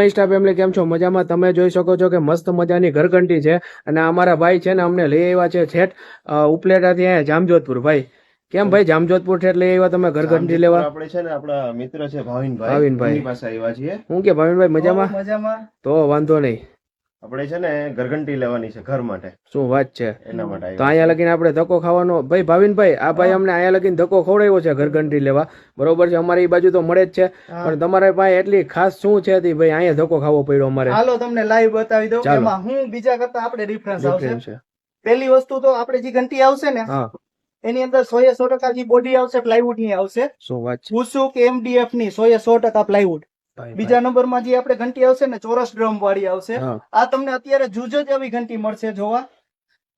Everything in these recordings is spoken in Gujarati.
ઇન્સ્ટા ફેમિલી કેમ છો? મજામાં? તમે જોઈ શકો છો કે મસ્ત મજાની ઘરઘંટી છે અને અમારા ભાઈ છે ને અમને લઈ આવ્યા છે છેટ ઉપલેટાથી અહીંયા જામજોધપુર. ભાઈ કેમ ભાઈ જામજોધપુર ઠેઠ લઈ આવ્યા તમે ઘરઘંટી લેવા? આપણે છે ને આપણા મિત્ર છે ભાવિનભાઈ, ભાવિનભાઈ એમની પાસે આવ્યા છીએ. હું કે ભાવિનભાઈ મજામાં? મજામાં. તો વાંધો નહીં, આપણે છે ને ઘરઘંટી લેવાની છે ઘર માટે. શું વાત છે? એના માટે તો અહીંયા લગીને આપણે ધક્કો ખાવાનો. ભાઈ ભાવિનભાઈ, આ ભાઈ અમને અહીંયા લગીને ધક્કો ખવડાવ્યો છે ઘરઘંટી લેવા, બરોબર છે? અમારી એ બાજુ તો મળે જ છે, પણ તમારા પાસે એટલી ખાસ શું છે ભાઈ અહીંયા ધક્કો ખાવો પડ્યો અમારે? હાલો તમને લાઈવ બતાવી દઉં. એમાં હું બીજા કરતા આપણે ડિફરન્સ આવશે. પહેલી વસ્તુ તો આપણે જે ઘંટી આવશે ને એની અંદર 100% જે બોડી આવશે પ્લાયવુડ ની આવશે. શું વાત છે? ભૂસુક MDF ની 100% પ્લાયવુડ. બીજા નંબરમાં જે આપણે ઘંટી આવશે ને ચોરસ ડ્રમ વાળી આવશે. આ તમને અત્યારે જુજ જ આવી ઘંટી મળશે જોવા.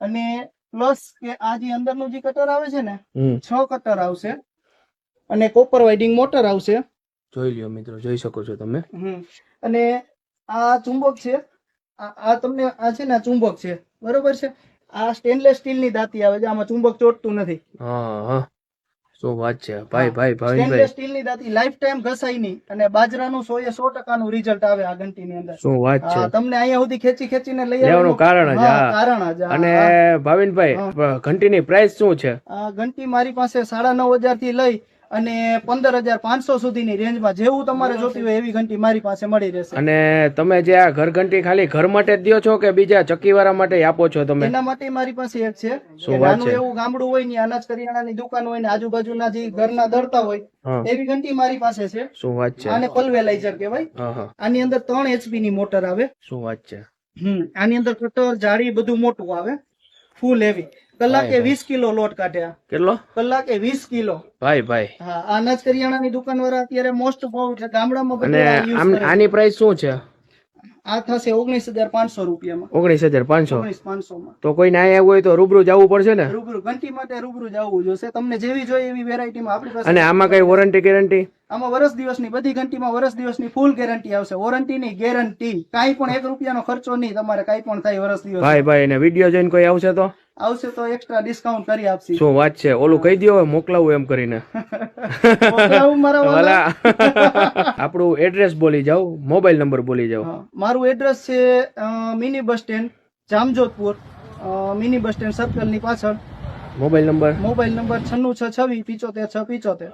અને પ્લસ કે આ જે અંદરનું જે કટર આવે છે ને 6 કટર આવશે અને કોપર વાઇડિંગ મોટર આવશે. જોઈ લ્યો મિત્રો, જોઈ શકો છો તમે. અને આ ચુંબક છે, આ તમને આ છે ને આ ચુંબક છે, બરોબર છે? આ સ્ટેનલેસ સ્ટીલ ની દાંતી આવે છે, આમાં ચુંબક ચોટતું નથી. હા, શું વાત છે ભાઈ ભાવિનભાઈ. સ્ટેનલેસ સ્ટીલ ની દાંતી લાઈફ ટાઈમ ઘસાય નહીં અને બાજરાનું 100% નું રિઝલ્ટ આવે આ ઘંટી ની અંદર. શું વાત છે? તમને અહીંયા સુધી ખેંચીને લઈ આવવાનું કારણ જ કારણ જ. અને ભાવિનભાઈ ઘંટીની પ્રાઇસ શું છે? આ ઘંટી મારી પાસે 9,500 થી લઈ અને 15,500 સુધીની રેન્જમાં જેવું તમારે જોતી હોય એવી ઘંટી મારી પાસે મળી રહેશે. અને તમે જે આ ઘરઘંટી ખાલી ઘર માટે જ દો છો કે બીજા ચક્કીવાળા માટે આપો છો તમે? એના માટે મારી પાસે એક છે. નાનું એવું ગામડું હોય ને અનાજ કરિયાણાની દુકાન હોય ને આજુબાજુના જે ઘરના દરતા હોય એવી ઘંટી મારી પાસે છે. શું વાત છે? આને પલ્વેલાઇઝર કહેવાય. આની અંદર 3 HP ની મોટર આવે. શું વાત છે? આની અંદર કટર જાળી બધું મોટું આવે, ફૂલ હેવી. કલાકે 20 કિલો લોટ કાઢ્યા. કેટલો? કલાકે 20 કિલો. ભાઈ હા, અનાજ કરિયાણાની દુકાન વાળા અત્યારે મોસ્ટ બહુ એટલે ગામડામાં બધું. આની પ્રાઇસ શું છે? આ થશે 19,500 રૂપિયામાં. 19,500 તો કોઈ ના આવ્યું હોય તો રૂબરૂ જવું પડશે ને? રૂબરૂ ઘંટી માટે રૂબરૂ જવું જોશે. તમને જેવી જોઈએ એવી વેરાયટીમાં આપણી પાસે. અને આમાં કઈ વોરંટી ગેરંટી? આમાં વર્ષ દિવસની બધી ઘંટીમાં વર્ષ દિવસની ફૂલ ગેરંટી આવશે. વોરંટી ની ગેરંટી, કાંઈ પણ 1 રૂપિયાનો ખર્ચો નહીં તમારે, કાંઈ પણ થાય વર્ષ દિવસ. ભાઈ એને વિડીયો જોઈને કોઈ આવશે તો એક્સ્ટ્રા ડિસ્કાઉન્ટ કરી આપશે. શું વાત છે? ઓલું કહી દો મોકલાવું એમ કરીને. આપણું એડ્રેસ બોલી જાવ, મોબાઈલ નંબર બોલી જાવ. મારું એડ્રેસ છે mini bus stand Jamjodhpur, mini bus stand circle ની પાછળ. Mobile number 9626257675.